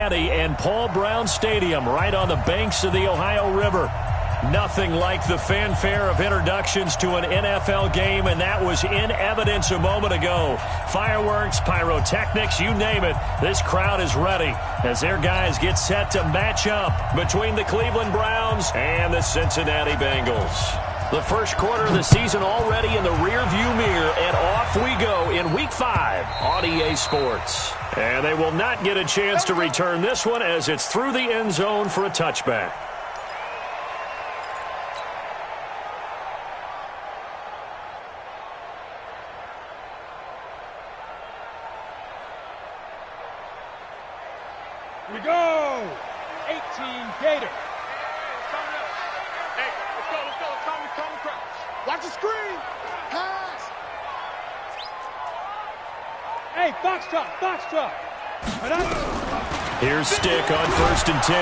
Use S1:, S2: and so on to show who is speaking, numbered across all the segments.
S1: And Paul Brown Stadium right on the banks of the Ohio River. Nothing like the fanfare of introductions to an NFL game, and that was in evidence a moment ago. Fireworks, pyrotechnics, you name it. This crowd is ready as their guys get set to match up between the Cleveland Browns and the Cincinnati Bengals. The first quarter of the season already in the rearview mirror, and off we go in Week 5 on EA Sports. And they will not get a chance to return this one as it's through the end zone for a touchback.
S2: Here we go! 18 Gator.
S3: Hey, let's go. Come crouch. Watch the screen. Pass.
S2: Hey, Foxtrot.
S1: Here's Stick on 1st and 10.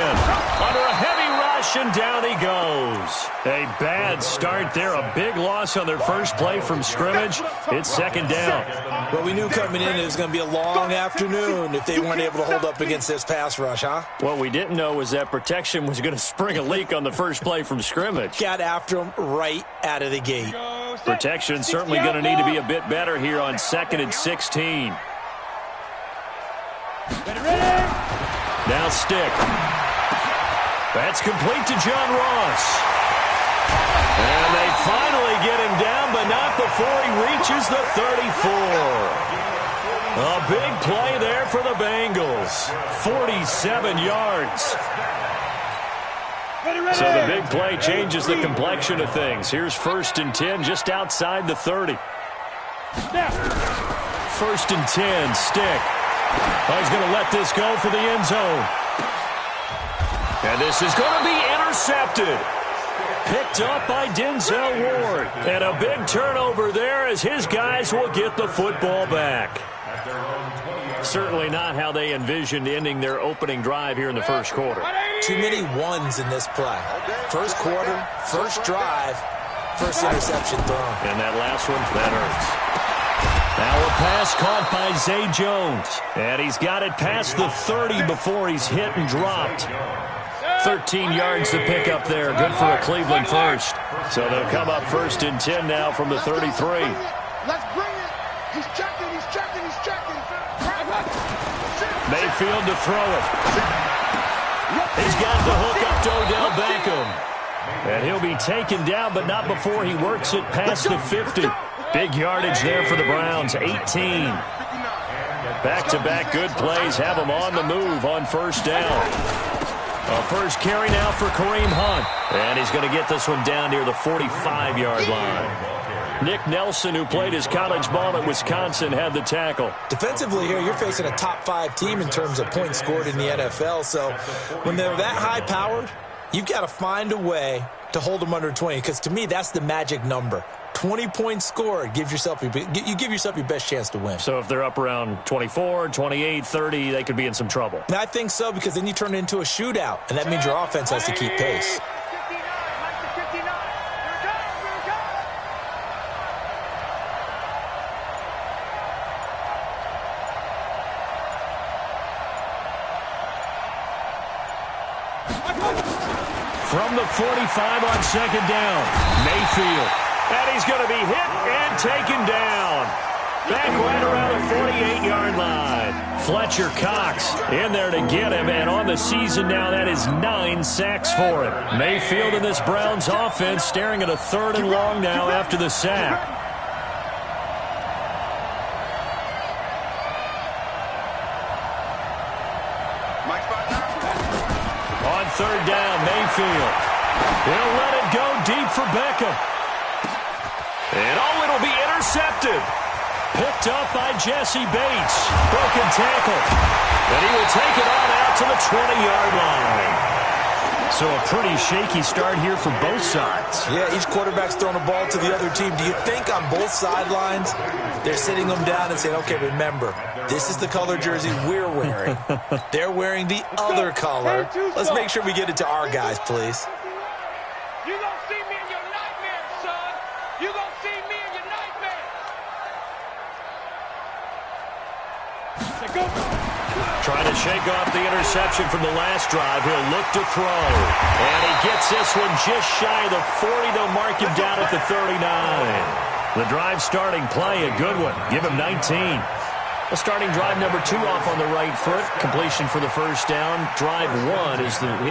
S1: Under a heavy rush, and down he goes. A bad start there. A big loss on their first play from scrimmage. It's 2nd down.
S4: Well, we knew coming in it was going to be a long afternoon if they weren't able to hold up against this pass rush, huh?
S1: What we didn't know was that protection was going to spring a leak on the first play from scrimmage.
S4: Got after him right out of the gate.
S1: Protection certainly going to need to be a bit better here on 2nd and 16.
S2: Ready?
S1: Now Stick. That's complete to John Ross. And they finally get him down, but not before he reaches the 34. A big play there for the Bengals. 47 yards. So the big play changes the complexion of things. Here's 1st and 10 just outside the 30. 1st and 10, Stick. He's going to let this go for the end zone. And this is going to be intercepted. Picked up by Denzel Ward. And a big turnover there as his guys will get the football back. Certainly not how they envisioned ending their opening drive here in the first quarter.
S4: Too many ones in this play. First quarter, first drive, first interception thrown.
S1: And that last one, that hurts. Now a pass caught by Zay Jones. And he's got it past the 30 before he's hit and dropped. 13 yards to pick up there. Good for a Cleveland first. So they'll come up 1st and 10 now from the 33.
S3: Let's bring it. He's checking.
S1: Mayfield to throw it. He's got the hook up to Odell Beckham. And he'll be taken down, but not before he works it past the 50. Big yardage there for the Browns, 18. Back-to-back good plays have them on the move on 1st down. A first carry now for Kareem Hunt. And he's going to get this one down near the 45-yard line. Nick Nelson, who played his college ball at Wisconsin, had the tackle.
S4: Defensively here, you're facing a top-5 team in terms of points scored in the NFL. So when they're that high-powered, you've got to find a way to hold them under 20. Because to me, that's the magic number. 20 points scored, you give yourself your best chance to win.
S1: So if they're up around 24, 28, 30, they could be in some trouble.
S4: And I think so, because then you turn it into a shootout, and that means your offense has to keep pace.
S1: From the 45 on 2nd down, Mayfield. And he's going to be hit and taken down. Back right around the 48-yard line. Fletcher Cox in there to get him, and on the season now, that is 9 sacks for him. Mayfield in this Browns offense staring at a 3rd and long now after the sack. On 3rd down, Mayfield. He'll let it go deep for Beckham. And it'll be intercepted. Picked up by Jesse Bates. Broken tackle. And he will take it on out to the 20-yard line. So a pretty shaky start here for both sides.
S4: Yeah, each quarterback's throwing a ball to the other team. Do you think on both sidelines they're sitting them down and saying, okay, remember, this is the color jersey we're wearing. They're wearing the other color. Let's make sure we get it to our guys, please.
S2: You gonna see me in your nightmares, son. You gonna see me in your nightmares.
S1: Trying to shake off the interception from the last drive. He'll look to throw. And he gets this one just shy of the 40. They'll mark him down at the 39. The drive starting play, a good one. Give him 19. The starting drive number 2 off on the right foot. Completion for the first down. Drive 1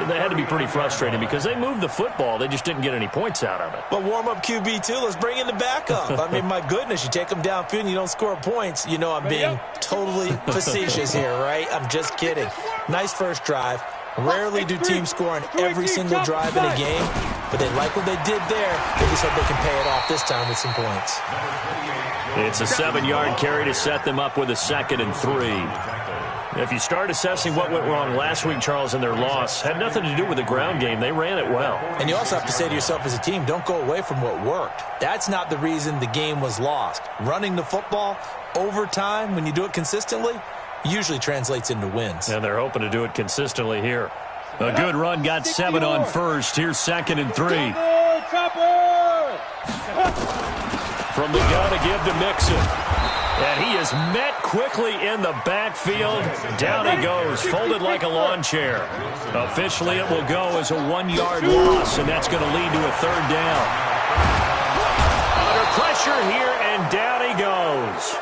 S1: they had to be pretty frustrating because they moved the football. They just didn't get any points out of it.
S4: But warm-up QB, too. Let's bring in the backup. I mean, my goodness, you take them downfield and you don't score points. You know I'm being totally facetious here, right? I'm just kidding. Nice first drive. Rarely do teams score on every single drive in a game, but they like what they did there. They just hope they can pay it off this time with some points.
S1: It's a 7-yard carry to set them up with a 2nd and 3. If you start assessing what went wrong last week, Charles, in their loss, had nothing to do with the ground game. They ran it well.
S4: And you also have to say to yourself as a team, don't go away from what worked. That's not the reason the game was lost. Running the football over time, when you do it consistently, usually translates into wins.
S1: And they're hoping to do it consistently here. A good run got 7 on first. Here's 2nd and 3. From the gun to give to Mixon. And he is met quickly in the backfield. Down he goes, folded like a lawn chair. Officially, it will go as a 1-yard loss, and that's going to lead to a 3rd down. Under pressure here, and down he goes.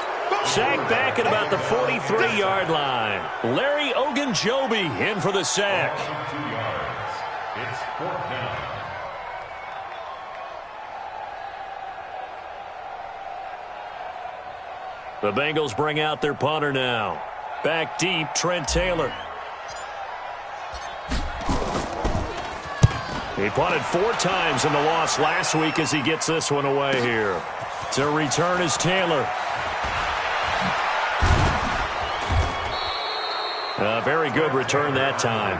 S1: Sacked back at about the 43-yard line. Larry Ogunjobi in for the sack.
S2: It's 4th down.
S1: The Bengals bring out their punter now. Back deep, Trent Taylor. He punted 4 times in the loss last week as he gets this one away here. To return is Taylor. A very good return that time.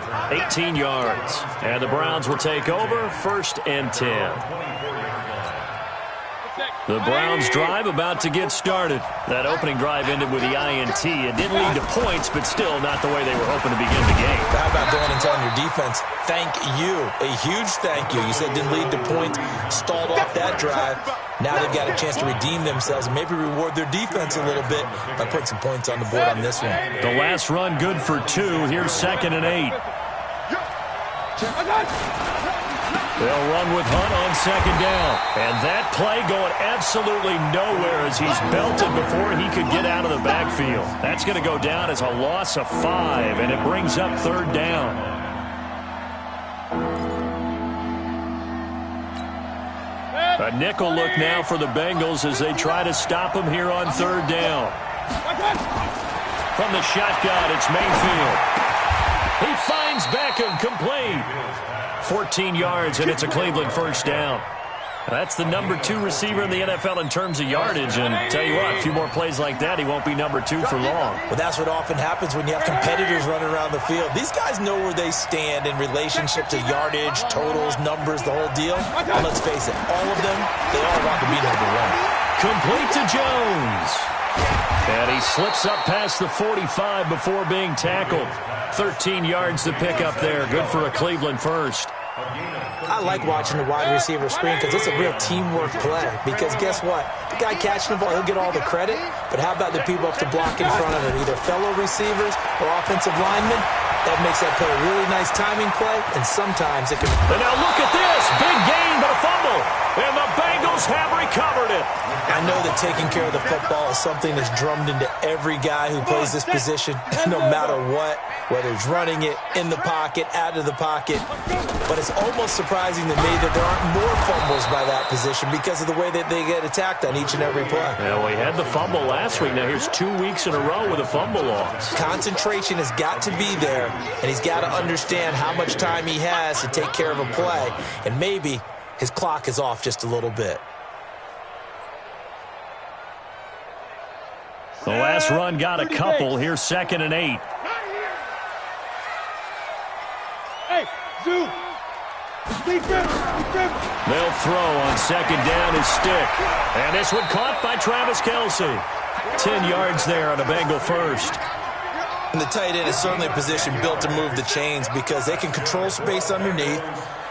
S1: 18 yards. And the Browns will take over, 1st and 10. The Browns drive about to get started. That opening drive ended with the INT. It didn't lead to points, but still not the way they were hoping to begin the game.
S4: How about going and telling your defense, thank you, a huge thank you. You said it didn't lead to points, stalled off that drive. Now they've got a chance to redeem themselves and maybe reward their defense a little bit by putting some points on the board on this one.
S1: The last run good for 2. Here's 2nd and 8. They'll run with Hunt on 2nd down. And that play going absolutely nowhere as he's belted before he could get out of the backfield. That's going to go down as a loss of 5, and it brings up 3rd down. A nickel look now for the Bengals as they try to stop him here on 3rd down. From the shotgun, it's Mayfield. He finds Beckham, complete. 14 yards, and it's a Cleveland 1st down. That's the number 2 receiver in the NFL in terms of yardage, and tell you what, a few more plays like that, he won't be number 2 for long.
S4: Well, that's what often happens when you have competitors running around the field. These guys know where they stand in relationship to yardage, totals, numbers, the whole deal. And let's face it, all of them, they all want to be number 1.
S1: Complete to Jones. And he slips up past the 45 before being tackled. 13 yards to pick up there. Good for a Cleveland 1st.
S4: I like watching the wide receiver screen because it's a real teamwork play. Because guess what? The guy catching the ball, he'll get all the credit. But how about the people up to block in front of him? Either fellow receivers or offensive linemen. That makes that play a really nice timing play. And sometimes it can...
S1: And now look at this. Big gain, but a fumble. And the Bengals have recovered it.
S4: I know that taking care of the football is something that's drummed into every guy who plays this position, no matter what, whether it's running it, in the pocket, out of the pocket. But it's almost surprising to me that there aren't more fumbles by that position because of the way that they get attacked on each and every play.
S1: Yeah, we had the fumble last week. Now here's 2 weeks in a row with a fumble loss.
S4: Concentration has got to be there, and he's got to understand how much time he has to take care of a play. And maybe his clock is off just a little bit.
S1: The last run got a couple. Here's 2nd and 8.
S2: Hey, Zoo.
S1: They'll throw on 2nd down his stick. And this one caught by Travis Kelce. 10 yards there on a Bengal 1st.
S4: And the tight end is certainly a position built to move the chains because they can control space underneath.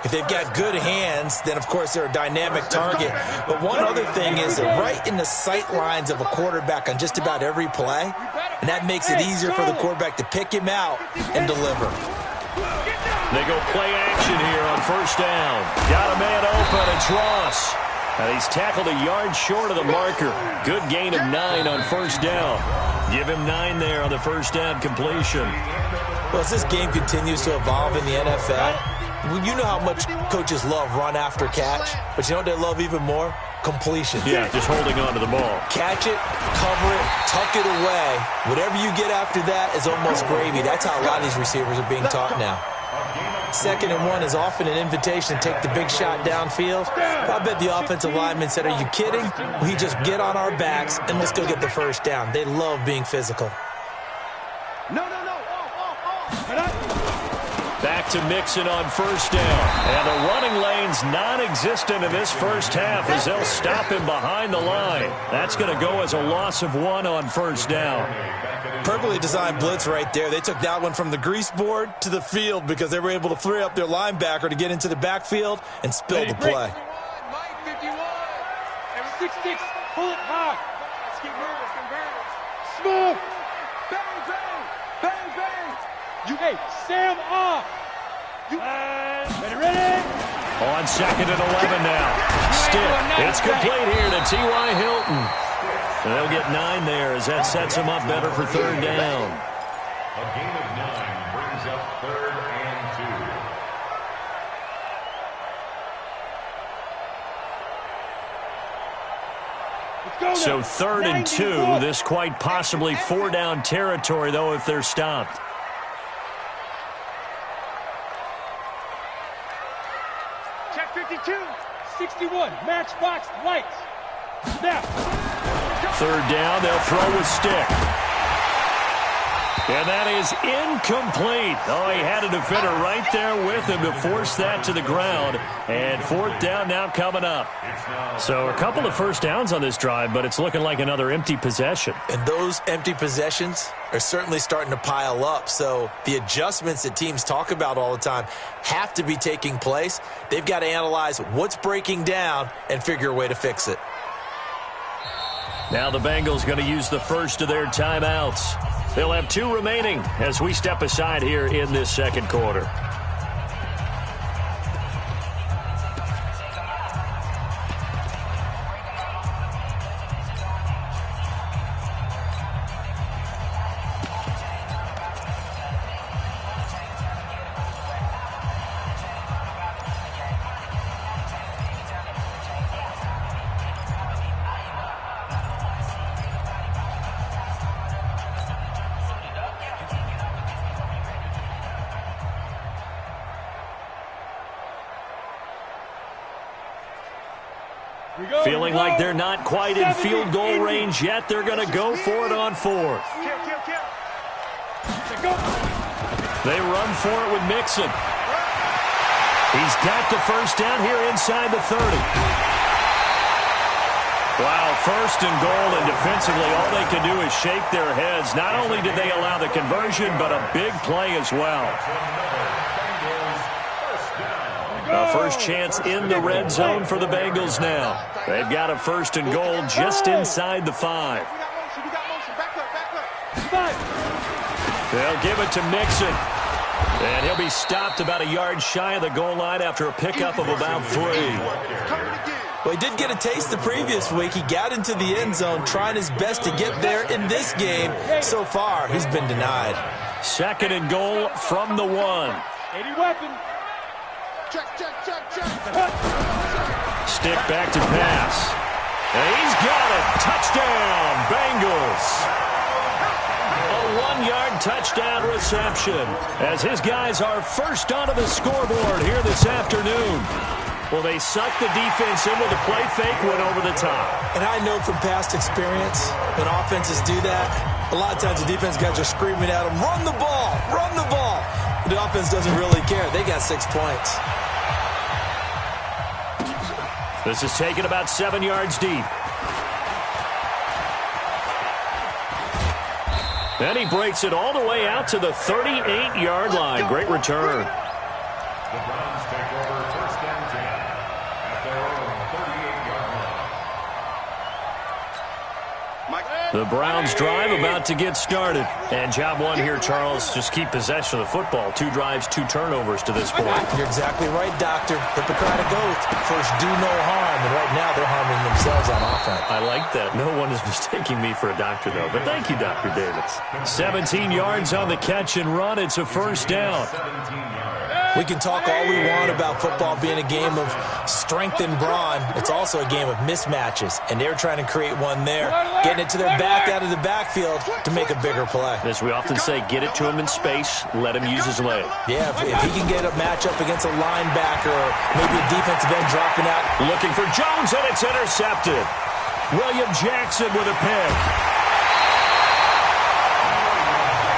S4: If they've got good hands, then, of course, they're a dynamic target. But one other thing is they're right in the sight lines of a quarterback on just about every play, and that makes it easier for the quarterback to pick him out and deliver.
S1: They go play action here on first down. Got a man open. It's Ross. And he's tackled a yard short of the marker. Good gain of 9 on first down. Give him 9 there on the first down completion.
S4: Well, as this game continues to evolve in the NFL, you know how much coaches love run after catch, but you know what they love even more? Completion.
S1: Yeah, just holding on to the ball.
S4: Catch it, cover it, tuck it away. Whatever you get after that is almost gravy. That's how a lot of these receivers are being taught now. 2nd and 1 is often an invitation to take the big shot downfield. I bet the offensive lineman said, "Are you kidding? We just get on our backs and let's go get the first down." They love being physical.
S3: No.
S1: Back to Mixon on first down. And the running lane's non-existent in this first half as they'll stop him behind the line. That's going to go as a loss of 1 on first down.
S4: Perfectly designed blitz right there. They took that one from the grease board to the field because they were able to free up their linebacker to get into the backfield and spill the play.
S3: 6-6, pull it hard. Let's keep moving. Smooth. Bang, bang. Bang, bang. You, hey, Sam off. You, ready?
S1: On 2nd and 11 now. Stick. It's complete here to T.Y. Hilton. They'll get 9 there as that sets them up better for 3rd down.
S5: A gain of 9 brings up 3rd and 2.
S1: So 3rd and 2. This quite possibly 4-down territory, though, if they're stopped.
S3: Check 52, 61, matchbox lights. Snap.
S1: 3rd down, they'll throw with stick. And that is incomplete. Oh, he had a defender right there with him to force that to the ground. And 4th down now coming up. So a couple of first downs on this drive, but it's looking like another empty possession.
S4: And those empty possessions are certainly starting to pile up. So the adjustments that teams talk about all the time have to be taking place. They've got to analyze what's breaking down and figure a way to fix it.
S1: Now the Bengals going to use the first of their timeouts. They'll have 2 remaining as we step aside here in this 2nd quarter. Feeling like they're not quite in field goal range yet. They're going to go for it on 4th. They run for it with Mixon. He's got the first down here inside the 30. Wow, 1st and goal, and defensively all they can do is shake their heads. Not only did they allow the conversion, but a big play as well. A first chance in the red zone for the Bengals now. They've got a 1st and goal just inside the 5. They'll give it to Mixon. And he'll be stopped about a yard shy of the goal line after a pickup of about 3.
S4: Well, he did get a taste the previous week. He got into the end zone trying his best to get there in this game. So far, he's been denied.
S1: 2nd and goal from the 1.
S3: 80 weapon.
S1: Stick back to pass. And he's got it. Touchdown, Bengals. A 1-yard touchdown reception as his guys are first onto the scoreboard here this afternoon. Well, they sucked the defense in with a play fake, went over the top.
S4: And I know from past experience, when offenses do that, a lot of times the defense guys are screaming at them, run the ball, run the ball. The offense doesn't really care. They got 6 points.
S1: This is taken about 7 yards deep. Then he breaks it all the way out to the 38-yard line. Great return.
S5: The Browns take over first and 10 at their own 38-yard line.
S1: The Browns drive about to get started. And job one here, Charles, just keep possession of the football. 2 drives, 2 turnovers to this point.
S4: You're exactly right, Doctor. Hippocratic oath. First, do no harm. And right now, they're harming themselves on offense.
S1: I like that. No one is mistaking me for a doctor, though. But thank you, Dr. Davis. 17 yards on the catch and run. It's a first down.
S4: We can talk all we want about football being a game of strength and brawn. It's also a game of mismatches, and they're trying to create one there, getting it to their back out of the backfield to make a bigger play.
S1: As we often say, get it to him in space, let him use his leg.
S4: Yeah, if he can get a matchup against a linebacker or maybe a defensive end dropping out.
S1: Looking for Jones, and it's intercepted. William Jackson with a pick.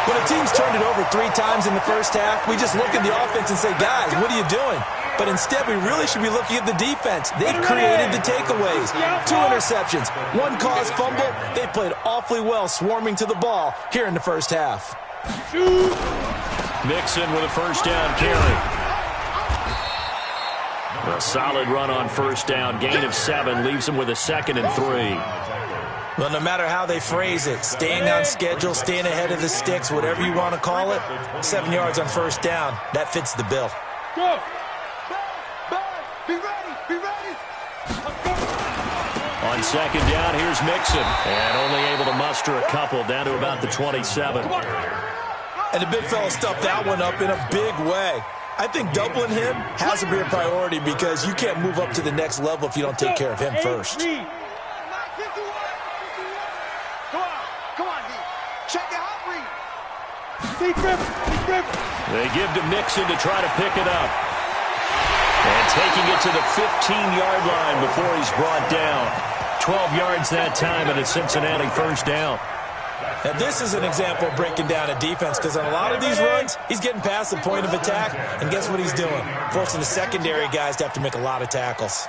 S4: When a team's turned it over 3 times in the first half, we just look at the offense and say, guys, what are you doing? But instead, we really should be looking at the defense. They've created the takeaways. 2 interceptions, 1 caused fumble. They played awfully well swarming to the ball here in the first half.
S1: Mixon with a first down carry. A solid run on first down. Gain of 7 leaves him with a 2nd and 3.
S4: Well, no matter how they phrase it, staying on schedule, staying ahead of the sticks, whatever you want to call it, 7 yards on first down, that fits the bill.
S3: Go! Be ready! Be ready!
S1: On second down, here's Mixon. And only able to muster a couple down to about the 27.
S4: And the big fella stuffed that one up in a big way. I think doubling him has to be a priority because you can't move up to the next level if you don't take care of him first.
S1: They give to Mixon to try to pick it up. And taking it to the 15-yard line before he's brought down. 12 yards that time and a Cincinnati first down.
S4: Now, this is an example of breaking down a defense because on a lot of these runs, he's getting past the point of attack, and guess what he's doing? Forcing the secondary guys to have to make a lot of tackles.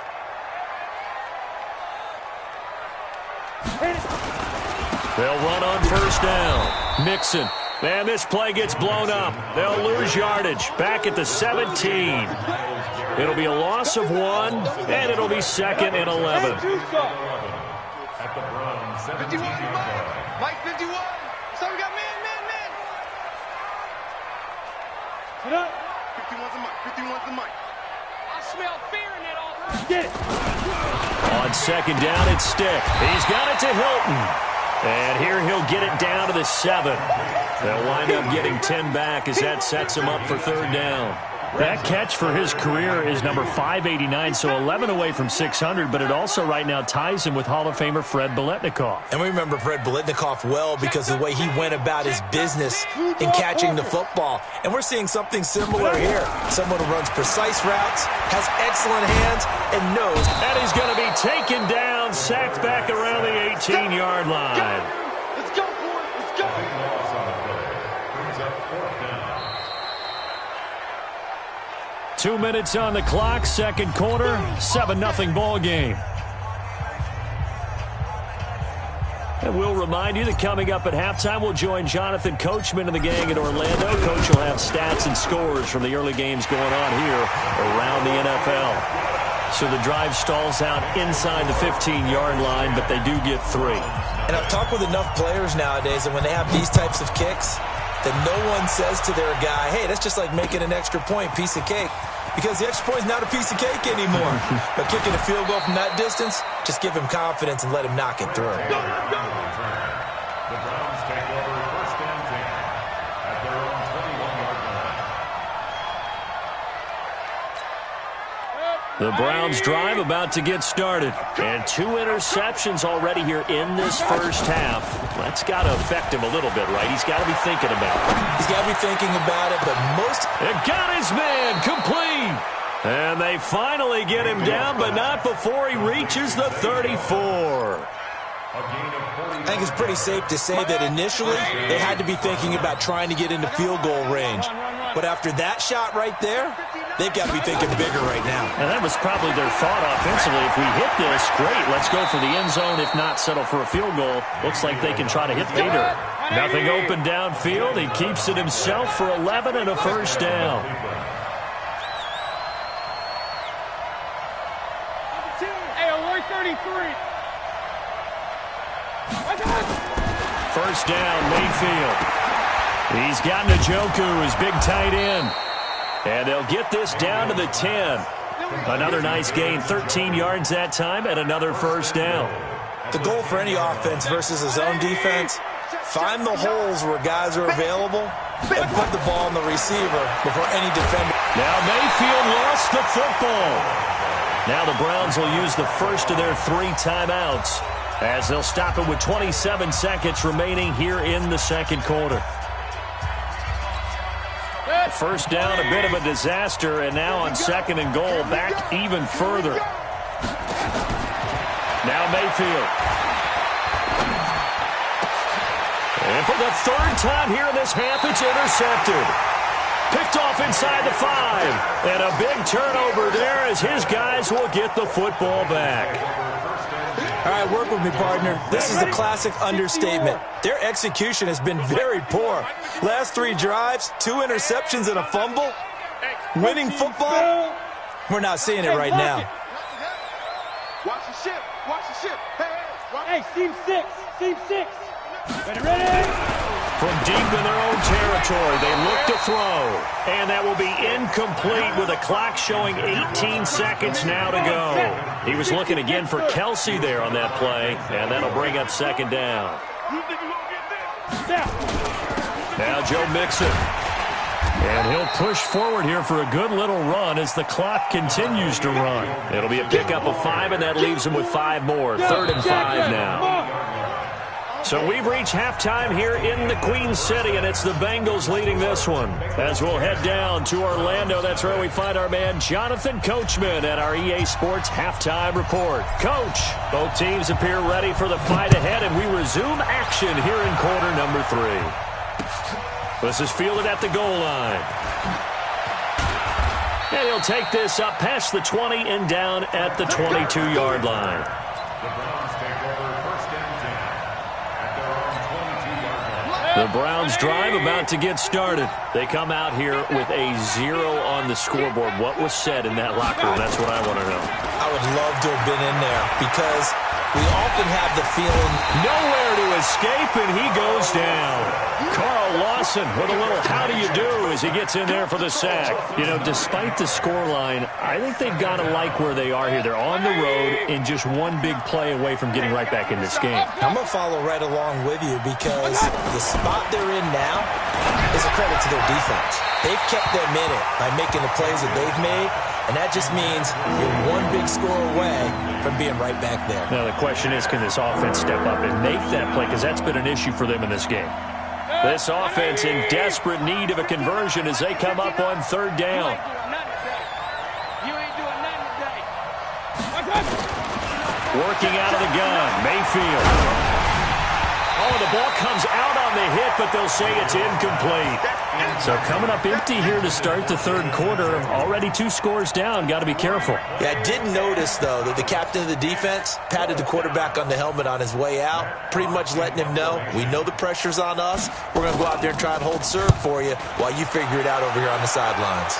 S1: They'll run on first down. Mixon. Man, this play gets blown up. They'll lose yardage. Back at the 17. It'll be a loss of 1, and it'll be 2nd and 11.
S5: At the Browns 17-yard line.
S2: Mike 51. So we got man. 51's the mic. 51's the mic. I smell fear in that offense.
S3: Get it.
S1: On second down, it's Stick. He's got it to Hilton. And here he'll get it down to the 7. They'll wind up getting 10 back as that sets him up for third down. That catch for his career is number 589, so 11 away from 600, but it also right now ties him with Hall of Famer Fred Biletnikoff.
S4: And we remember Fred Biletnikoff well because of the way he went about his business in catching the football. And we're seeing something similar here. Someone who runs precise routes, has excellent hands, and knows.
S1: And he's going to be taken down, sacked back around the 18-yard line.
S2: Let's go, boy. Let's go.
S5: Big loss on the play. Brings up fourth down.
S1: 2 minutes on the clock, second quarter, 7-0 ball game. And we'll remind you that coming up at halftime, we'll join Jonathan Coachman and the gang in Orlando. Coach will have stats and scores from the early games going on here around the NFL. So the drive stalls out inside the 15-yard line, but they do get 3.
S4: And I've talked with enough players nowadays, and when they have these types of kicks, that no one says to their guy, hey, that's just like making an extra point, piece of cake. Because the extra point is not a piece of cake anymore. But kicking a field goal from that distance, just give him confidence and let him knock it through.
S5: The Browns take over first and 10 at their own 21-yard line.
S1: The Browns drive about to get started. And 2 interceptions already here in this first half. That's got to affect him a little bit, right? He's got to be thinking about it.
S4: He's got to be thinking about it, but most...
S1: It got his man complete. And they finally get him down, but not before he reaches the 34.
S4: I think it's pretty safe to say that initially they had to be thinking about trying to get into field goal range. But after that shot right there, they've got to be thinking bigger right now.
S1: And that was probably their thought offensively. If we hit this, great, let's go for the end zone. If not, settle for a field goal. Looks like they can try to hit Bader. Nothing open downfield. He keeps it himself for 11 and a first down.
S3: 33.
S1: First down, Mayfield. He's got Njoku, his big tight end. And they'll get this down to the 10. Another nice gain, 13 yards that time, and another first down.
S4: The goal for any offense versus his own defense, find the holes where guys are available and put the ball on the receiver before any defender.
S1: Now Mayfield lost the football. Now the Browns will use the first of their 3 timeouts as they'll stop it with 27 seconds remaining here in the second quarter. First down, a bit of a disaster, and now on second and goal, back even further. Now Mayfield. And for the 3rd time here in this half, it's intercepted. Picked off inside the 5. And a big turnover there as his guys will get the football back.
S4: All right, work with me, partner. This is a classic understatement. Their execution has been very poor. Last 3 drives, 2 interceptions and a fumble. Winning football? We're not seeing it right now.
S2: Watch the ship. Watch the ship.
S3: Hey, seam 6. Seam 6. Ready?
S1: From deep in their own territory, they look to throw. And that will be incomplete with a clock showing 18 seconds now to go. He was looking again for Kelsey there on that play, and that'll bring up second down. Now Joe Mixon. And he'll push forward here for a good little run as the clock continues to run. It'll be a pickup of 5, and that leaves him with 5 more. 3rd and 5 now. So we've reached halftime here in the Queen City, and it's the Bengals leading this one. As we'll head down to Orlando, that's where we find our man Jonathan Coachman at our EA Sports Halftime Report. Coach, both teams appear ready for the fight ahead, and we resume action here in quarter number 3. This is fielded at the goal line. And he'll take this up past the 20 and down at the 22-yard line. The Browns drive about to get started. They come out here with a 0 on the scoreboard. What was said in that locker room? That's what I want to know.
S4: I would love to have been in there because we often have the feeling
S1: nowhere to escape, and he goes down. Carl Lawson with a little how do you do as he gets in there for the sack. You know, despite the scoreline, I think they've got to like where they are here. They're on the road and just one big play away from getting right back in this game.
S4: I'm going to follow right along with you because the spot they're in now is a credit to their defense. They've kept them in it by making the plays that they've made, and that just means you're one big score away from being right back there.
S1: Now the question is, can this offense step up and make that play? Because that's been an issue for them in this game. This offense in desperate need of a conversion as they come up on 3rd down.
S2: You ain't doing nothing today.
S1: Working out of the gun, Mayfield. Oh, the ball comes out on the hit, but they'll say it's incomplete. So coming up empty here to start the 3rd quarter. Already 2 scores down. Got to be careful.
S4: Yeah, I did notice, though, that the captain of the defense patted the quarterback on the helmet on his way out, pretty much letting him know, we know the pressure's on us. We're going to go out there and try and hold serve for you while you figure it out over here on the sidelines.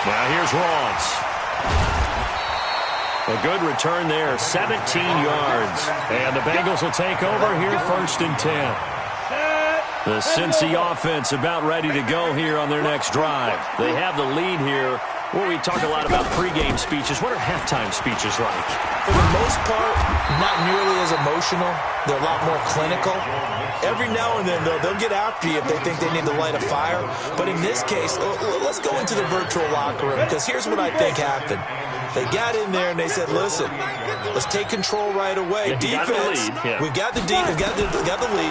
S1: Now here's Ross. A good return there, 17 yards. And the Bengals will take over here 1st and 10. The Cincy offense about ready to go here on their next drive. They have the lead here. Where we talk a lot about pregame speeches. What are halftime speeches like?
S4: For the most part, not nearly as emotional. They're a lot more clinical. Every now and then, though, they'll get after you if they think they need to light a fire. But in this case, let's go into the virtual locker room, because here's what I think happened. They got in there and they said, listen, let's take control right away.
S1: Yeah,
S4: defense,
S1: we
S4: got the lead.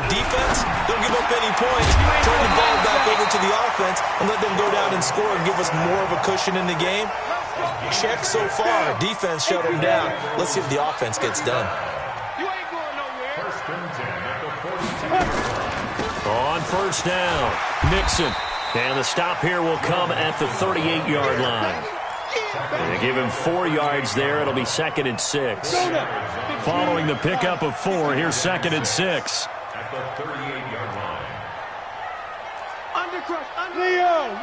S4: Defense, don't give up any points. Turn the ball back over to the offense and let them go down and score and give us more of a cushion in the game. Check so far. Defense shut them down. Let's see if the offense gets done.
S2: You ain't going nowhere.
S1: On 1st down, Mixon. And the stop here will come at the 38-yard line. And they give him 4 yards there. It'll be 2nd and 6. Following the pickup of 4, here's 2nd and 6.
S5: At the 38-yard line.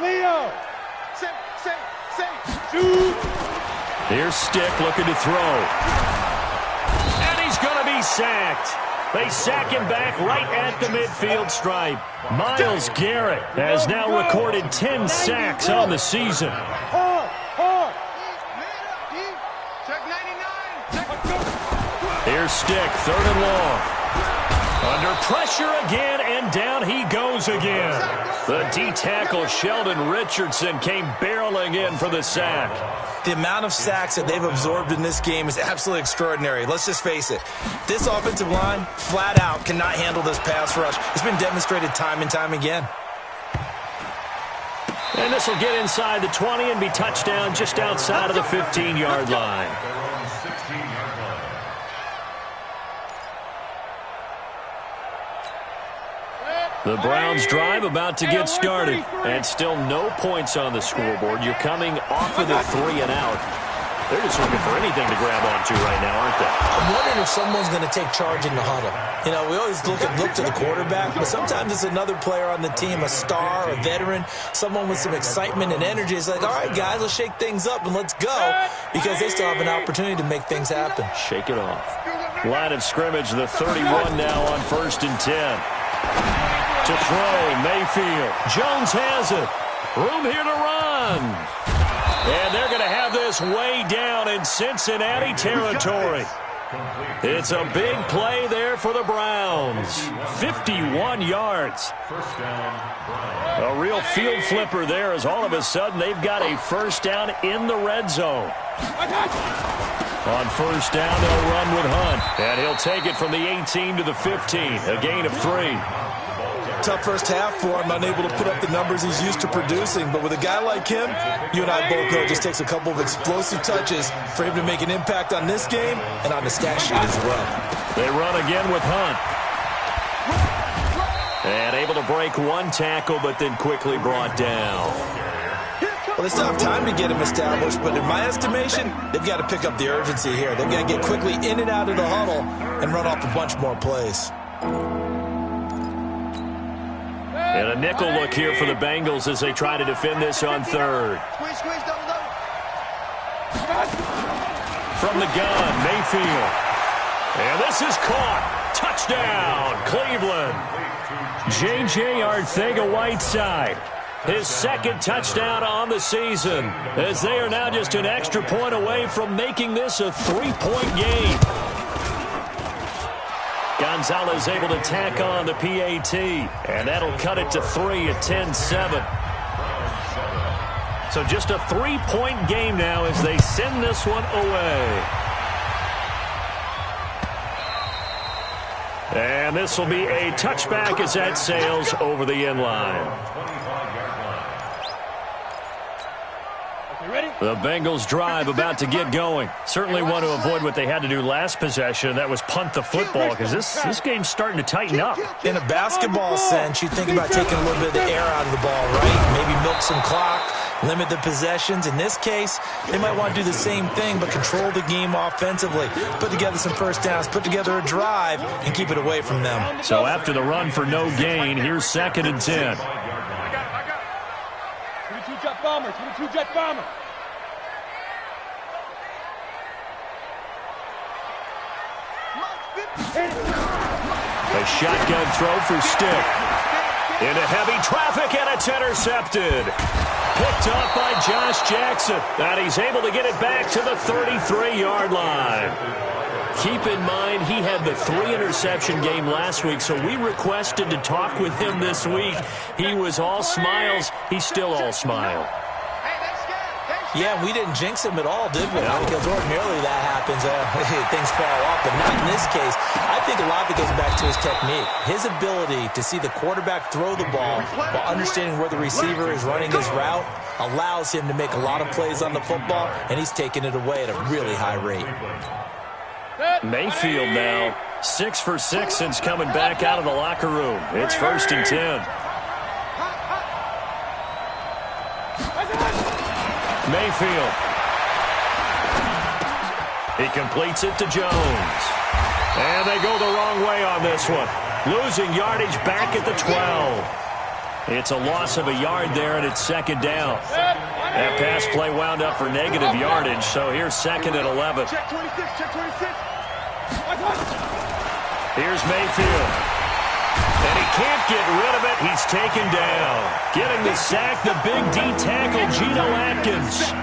S3: Leo.
S2: Say.
S3: Shoot.
S1: Here's Stick looking to throw. And he's going to be sacked. They sack him back right at the midfield stripe. Myles Garrett has now recorded 10 sacks on the season. Here's Stick, 3rd and long. Under pressure again, and down he goes again. The D-tackle Sheldon Richardson came barreling in for the sack.
S4: The amount of sacks that they've absorbed in this game is absolutely extraordinary. Let's just face it. This offensive line, flat out, cannot handle this pass rush. It's been demonstrated time and time again.
S1: And this will get inside the 20 and be touchdown just outside of the 15-yard line. The Browns drive about to get started, and still no points on the scoreboard. You're coming off of the 3 and out. They're just looking for anything to grab onto right now, aren't they?
S4: I'm wondering if someone's going to take charge in the huddle. You know, we always look to the quarterback, but sometimes it's another player on the team, a star, a veteran, someone with some excitement and energy. It's like, all right, guys, let's shake things up and let's go, because they still have an opportunity to make things happen.
S1: Shake it off. Line of scrimmage, the 31 now on 1st and 10. To throw, Mayfield. Jones has it. Room here to run. And they're going to have this way down in Cincinnati territory. It's a big play there for the Browns. 51 yards. A real field flipper there, as all of a sudden they've got a first down in the red zone. On first down, they'll run with Hunt. And he'll take it from the 18 to the 15. A gain of 3.
S4: Tough first half for him, unable to put up the numbers he's used to producing. But with a guy like him, you and I both know it just takes a couple of explosive touches for him to make an impact on this game and on the stat sheet as well.
S1: They run again with Hunt. And able to break one tackle, but then quickly brought down.
S4: Well, they still have time to get him established, but in my estimation, they've got to pick up the urgency here. They've got to get quickly in and out of the huddle and run off a bunch more plays.
S1: And a nickel look here for the Bengals as they try to defend this on 3rd. From the gun, Mayfield. And this is caught. Touchdown, Cleveland. J.J. Arcega-Whiteside. His 2nd touchdown on the season, as they are now just an extra point away from making this a 3-point game. Gonzalez able to tack on the PAT, and that'll cut it to 3 at 10-7. So just a 3-point game now as they send this one away. And this will be a touchback as that sails over the end line. The Bengals drive about to get going. Certainly want to avoid what they had to do last possession. That was punt the football, because this game's starting to tighten up.
S4: In a basketball sense, you think about taking a little bit of the air out of the ball, right? Maybe milk some clock, limit the possessions. In this case, they might want to do the same thing, but control the game offensively. Put together some first downs, put together a drive, and keep it away from them.
S1: So after the run for no gain, here's 2nd and 10.
S3: 22-jet bomber, 22-jet bomber.
S1: A shotgun throw for Stick. Into heavy traffic, and it's intercepted. Picked up by Josh Jackson. And he's able to get it back to the 33-yard line. Keep in mind, he had the 3-interception game last week, so we requested to talk with him this week. He was all smiles. He's still all smile.
S4: Yeah, we didn't jinx him at all, did we? No. Because ordinarily that happens. Things fall off, but not in this case. I think a lot of it goes back to his technique. His ability to see the quarterback throw the ball while understanding where the receiver is running his route allows him to make a lot of plays on the football, and he's taking it away at a really high rate.
S1: Mayfield now 6 for 6 since coming back out of the locker room. It's 1st and 10. Mayfield. He completes it to Jones. And they go the wrong way on this one. Losing yardage back at the 12. It's a loss of a yard there, and it's 2nd down. That pass play wound up for negative yardage, so here's 2nd and 11.
S3: Check 26, check 26.
S1: Here's Mayfield. And he can't get rid of it. He's taken down. Getting the sack, the big D tackle, Geno Atkins.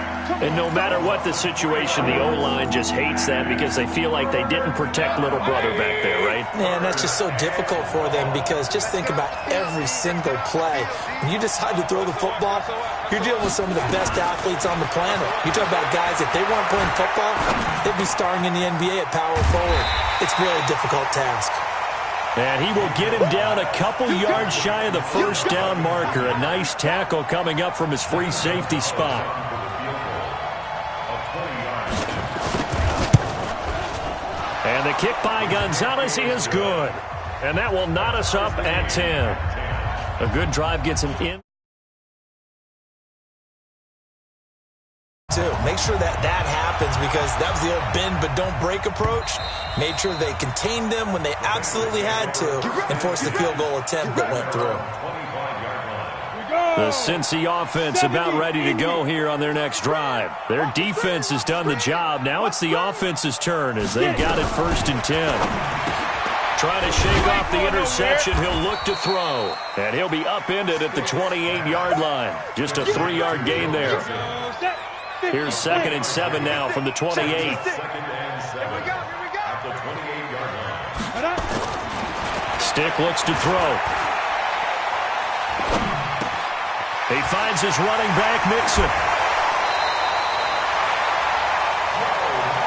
S1: And no matter what the situation, the O-line just hates that because they feel like they didn't protect little brother back there, right?
S4: Man, that's just so difficult for them because just think about every single play. When you decide to throw the football, you're dealing with some of the best athletes on the planet. You talk about guys, if they weren't playing football, they'd be starring in the NBA at power forward. It's a really difficult task.
S1: And he will get him down a couple yards shy of the first down marker. A nice tackle coming up from his free safety spot. And the kick by Gonzalez is good. And that will knot us up at 10. A good drive gets him in.
S4: Make sure that happens because that was the old bend but don't break approach. Made sure they contained them when they absolutely had to and forced the field goal attempt that went through.
S1: The Cincy offense about ready to go here on their next drive. Their defense has done the job. Now it's the offense's turn as they've got it 1st and 10. Trying to shake off the interception. He'll look to throw. And he'll be upended at the 28-yard line. Just a 3-yard gain there. Here's 2nd and 7 now from the 28. Stick looks to throw. He finds his running back, Mixon.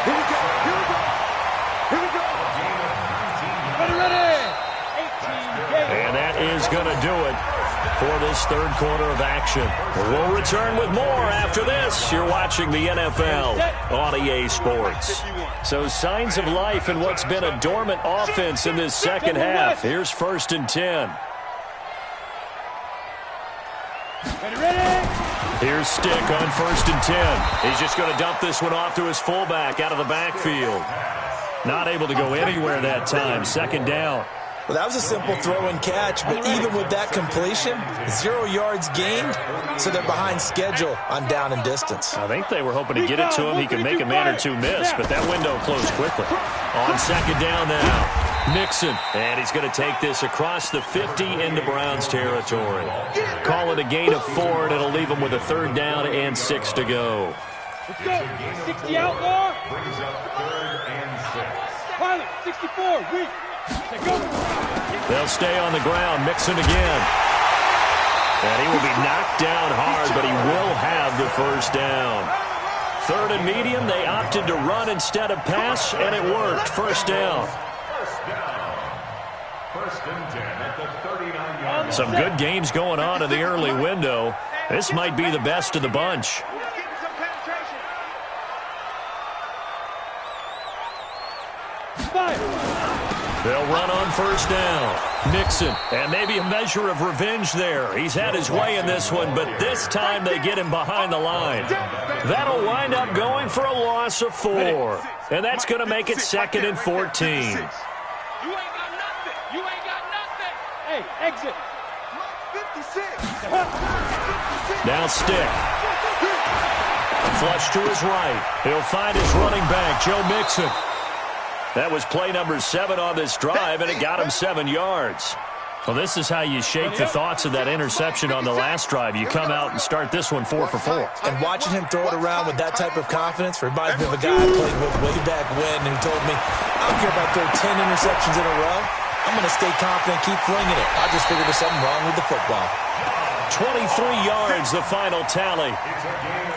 S3: Here we go. Here we go. Ready. 18
S1: And that is going to do it for this 3rd quarter of action. We'll return with more after this. You're watching the NFL on EA Sports. So signs of life in what's been a dormant offense in this second half. Here's 1st and 10.
S3: Ready.
S1: Here's Stick on 1st and 10. He's just going to dump this one off to his fullback out of the backfield. Not able to go anywhere that time. 2nd down.
S4: Well, that was a simple throw and catch, but even with that completion, 0 yards gained, so they're behind schedule on down and distance.
S1: I think they were hoping to get it to him. He could make a man or two miss, but that window closed quickly. On 2nd down now. Mixon, and he's going to take this across the 50 into Browns territory. Call it a gain of 4, and it'll leave him with a 3rd down and 6 to go.
S3: Let's go. 60 outlaw.
S5: Brings up 3rd and 6.
S3: Pilot, 64. Weak. Go.
S1: They'll stay on the ground. Mixon again. And he will be knocked down hard, but he will have the 1st down. 3rd and medium, they opted to run instead of pass, and it worked. 1st down.
S5: 1st and 10 at the 39-yard line.
S1: Some good games going on in the early window. This might be the best of the bunch. They'll run on 1st down. Mixon, and maybe a measure of revenge there. He's had his way in this one, but this time they get him behind the line. That'll wind up going for a loss of 4. And that's going to make it 2nd and 14.
S2: You ain't got nothing. You ain't got nothing.
S3: Hey, exit.
S2: 56.
S1: Now Stick. Flush to his right. He'll find his running back, Joe Mixon. That was play number 7 on this drive, and it got him 7 yards. Well, this is how you shake the thoughts of that interception on the last drive. You come out and start this one 4 for 4.
S4: And watching him throw it around with that type of confidence reminds me of a guy I played with way back when who told me, I don't care about throwing 10 interceptions in a row. I'm going to stay confident, keep flinging it. I just figured there's something wrong with the football.
S1: 23 yards, the final tally.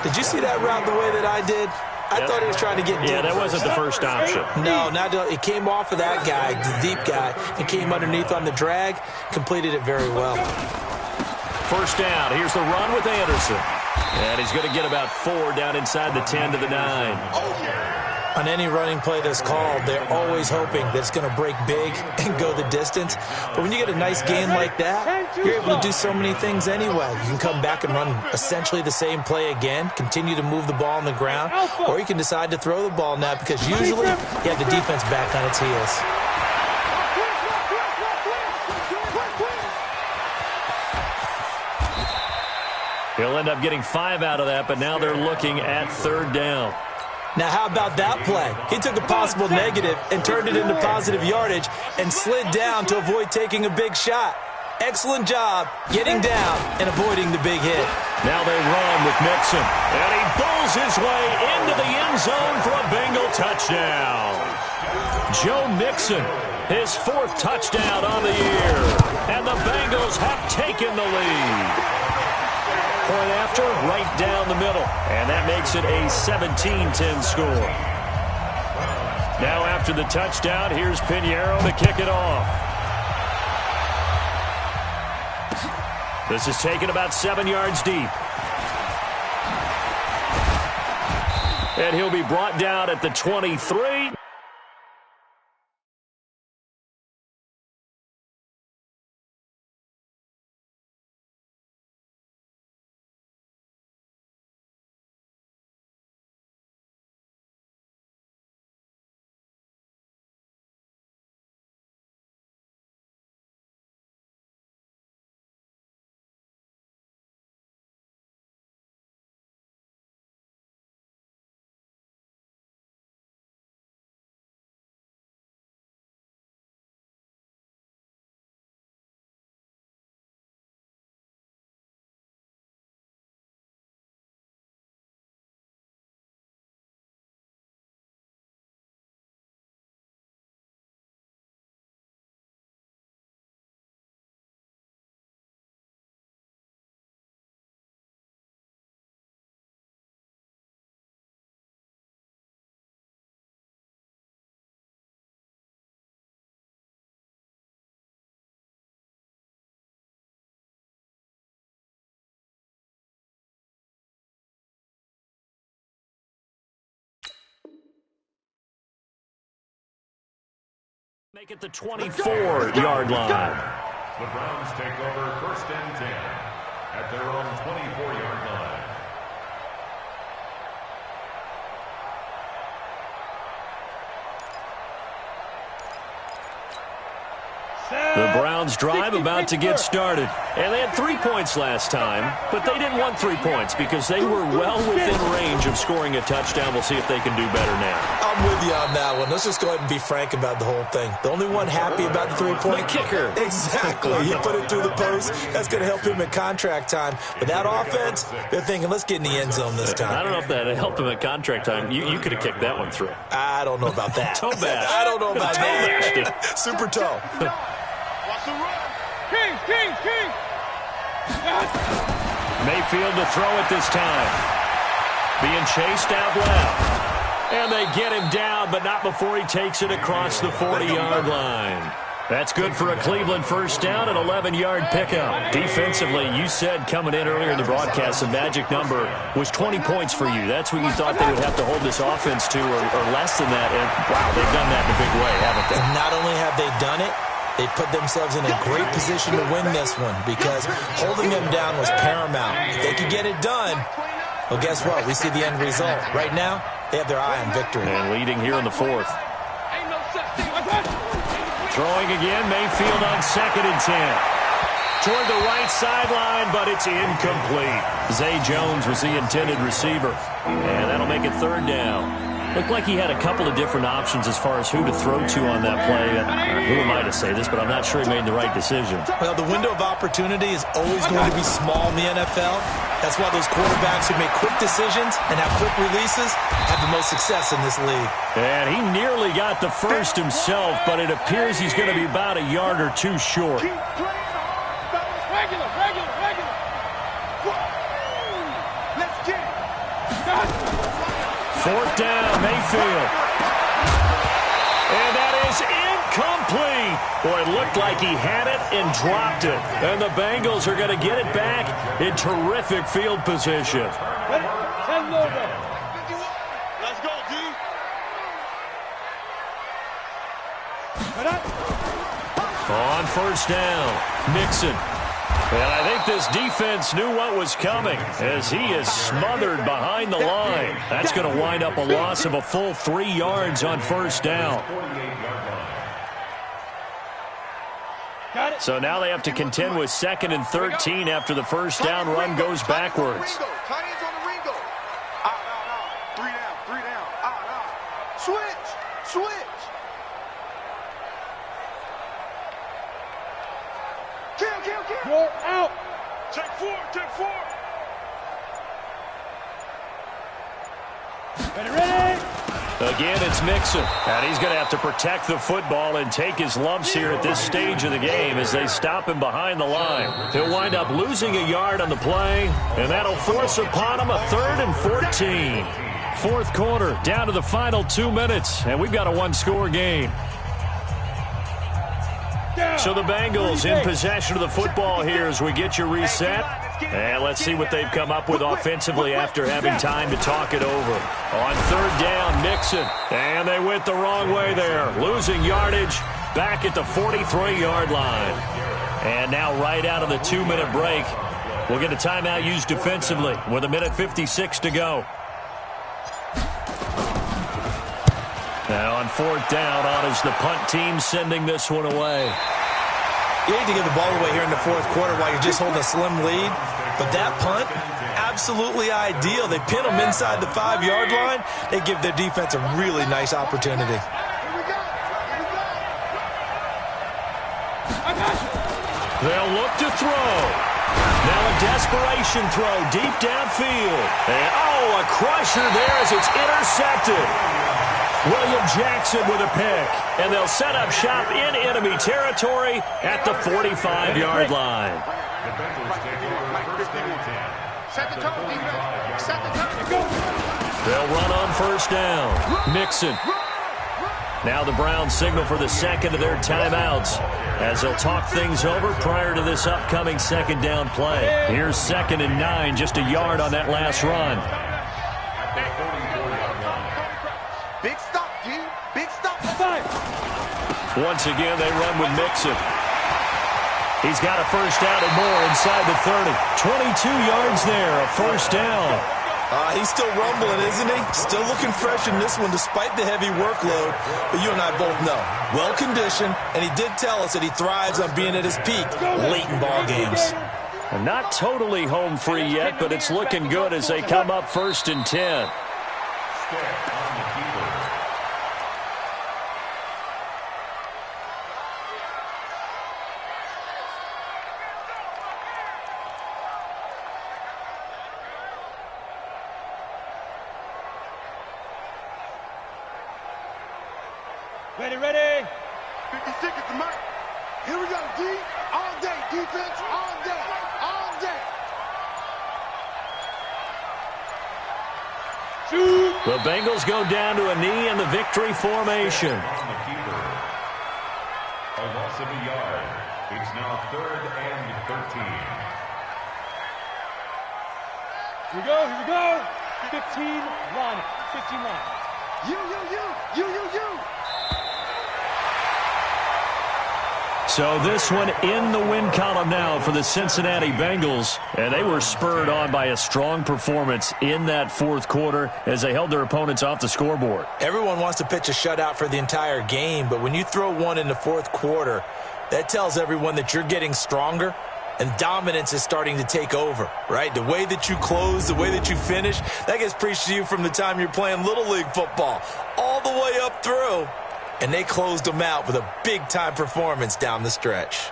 S4: Did you see that route the way that I did? I thought he was trying to get deep.
S1: Yeah, that wasn't the first option.
S4: No, it came off of that guy, the deep guy, and came underneath on the drag, completed it very well.
S1: 1st down. Here's the run with Anderson. And he's going to get about 4 down inside the 10 to the 9.
S4: On any running play that's called, they're always hoping that it's going to break big and go the distance. But when you get a nice gain like that, you're able to do so many things anyway. You can come back and run essentially the same play again, continue to move the ball on the ground, or you can decide to throw the ball now because usually you have the defense back on its heels.
S1: He'll end up getting 5 out of that, but now they're looking at 3rd down.
S4: Now, how about that play? He took a possible negative and turned it into positive yardage and slid down to avoid taking a big shot. Excellent job getting down and avoiding the big hit.
S1: Now they run with Mixon, and he bulls his way into the end zone for a Bengal touchdown. Joe Mixon, his 4th touchdown on the year, and the Bengals have taken the lead. Point after, right down the middle, and that makes it a 17-10 score. Now after the touchdown, here's Pinheiro to kick it off. This is taken about 7 yards deep. And he'll be brought down at the 23. Make it the 24-yard line.
S5: The Browns take over 1st and 10 at their own 24-yard line.
S1: The Browns drive about to get started. And they had 3 points last time, but they didn't want 3 points because they were well within range of scoring a touchdown. We'll see if they can do better now.
S4: I'm with you on that one. Let's just go ahead and be frank about the whole thing. The only one happy about the 3-point
S1: kicker.
S4: Exactly. He put it through the post. That's going to help him at contract time. But that offense, they're thinking, let's get in the end zone this time.
S1: I don't know if that helped him at contract time. You could have kicked that one through.
S4: I don't know about that.
S1: Toe bash.
S4: I don't know about that. Super toe.
S2: King!
S1: Mayfield to throw it this time. Being chased out left. And they get him down, but not before he takes it across the 40-yard line. That's good for a Cleveland 1st down, an 11-yard pickup. Defensively, you said coming in earlier in the broadcast, the magic number was 20 points for you. That's what you thought they would have to hold this offense to, or less than that. And, wow, they've done that in a big way, haven't they?
S4: And not only have they done it, they put themselves in a great position to win this one because holding them down was paramount. If they could get it done, well, guess what? We see the end result. Right now, they have their eye on victory.
S1: And leading here in the 4th. Throwing again, Mayfield on 2nd and 10. Toward the right sideline, but it's incomplete. Zay Jones was the intended receiver. And that'll make it 3rd down. Looked like he had a couple of different options as far as who to throw to on that play. Who am I to say this, but I'm not sure he made the right decision.
S4: Well, the window of opportunity is always going to be small in the NFL. That's why those quarterbacks who make quick decisions and have quick releases have the most success in this league.
S1: And he nearly got the first himself, but it appears he's going to be about a yard or two short.
S2: Regular. Let's get it.
S1: 4th down, Mayfield. And that is incomplete. Boy, it looked like he had it and dropped it. And the Bengals are going to get it back in terrific field position.
S2: Let's go, D.
S1: On 1st down, Mixon. And I think this defense knew what was coming as he is smothered behind the line. That's going to wind up a loss of a full 3 yards on 1st down. So now they have to contend with 2nd and 13 after the first down run goes backwards.
S2: Tight ends on the Ringo. Out. 3 down. Out. Switch. Kill.
S3: You're out.
S2: Take four.
S3: Ready.
S1: Again, it's Mixon, and he's going to have to protect the football and take his lumps here at this stage of the game as they stop him behind the line. He'll wind up losing a yard on the play, and that'll force upon him a 3rd and 14. Fourth quarter, down to the final 2 minutes, and we've got a one-score game. So the Bengals in possession of the football here as we get you reset. And let's see what they've come up with offensively after having time to talk it over. On 3rd down, Mixon. And they went the wrong way there. Losing yardage back at the 43-yard line. And now right out of the 2-minute break, we'll get a timeout used defensively with 1:56 to go. Now on 4th down, on is the punt team sending this one away.
S4: You hate to give the ball away here in the fourth quarter while you're just holding a slim lead, but that punt, absolutely ideal. They pin them inside the 5-yard line. They give their defense a really nice opportunity.
S1: They'll look to throw. Now a desperation throw deep downfield. And a crusher there as it's intercepted. William Jackson with a pick. And they'll set up shop in enemy territory at the 45-yard line.
S5: The Bengals take over 1st and 10.
S2: Set the tone, defense. Set the tone.
S1: They'll run on 1st down. Mixon. Now the Browns signal for the second of their timeouts as they'll talk things over prior to this upcoming 2nd down play. Here's 2nd and 9, just a yard on that last run.
S2: Big stop, G. Big stop.
S1: Once again, they run with Mixon. He's got a 1st down and more inside the 30. 22 yards there, a 1st down.
S4: He's still rumbling, isn't he? Still looking fresh in this one despite the heavy workload. But you and I both know, well-conditioned, and he did tell us that he thrives on being at his peak late in ball games.
S1: Not totally home free yet, but it's looking good as they come up 1st and 10.
S3: Ready.
S2: 50 seconds to mark. Here we go, D. All day, defense. All day.
S3: Shoot.
S1: The Bengals go down to a knee in the victory formation.
S5: On the keeper. A loss of a yard. It's now 3rd and 13.
S3: Here we go. 15-1. 15-1.
S2: You.
S1: So this one in the win column now for the Cincinnati Bengals. And they were spurred on by a strong performance in that 4th quarter as they held their opponents off the scoreboard.
S4: Everyone wants to pitch a shutout for the entire game, but when you throw one in the 4th quarter, that tells everyone that you're getting stronger and dominance is starting to take over, right? The way that you close, the way that you finish, that gets preached to you from the time you're playing Little League football all the way up through. And they closed them out with a big-time performance down the stretch.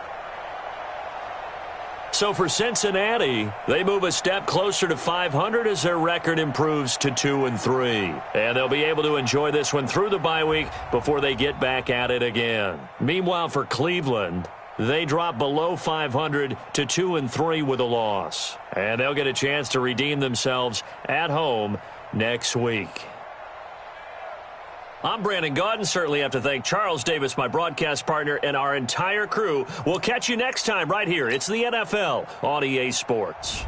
S1: So for Cincinnati, they move a step closer to 500 as their record improves to 2-3. And they'll be able to enjoy this one through the bye week before they get back at it again. Meanwhile, for Cleveland, they drop below 500 to 2-3 with a loss. And they'll get a chance to redeem themselves at home next week. I'm Brandon Gaudin. Certainly have to thank Charles Davis, my broadcast partner, and our entire crew. We'll catch you next time right here. It's the NFL on EA Sports.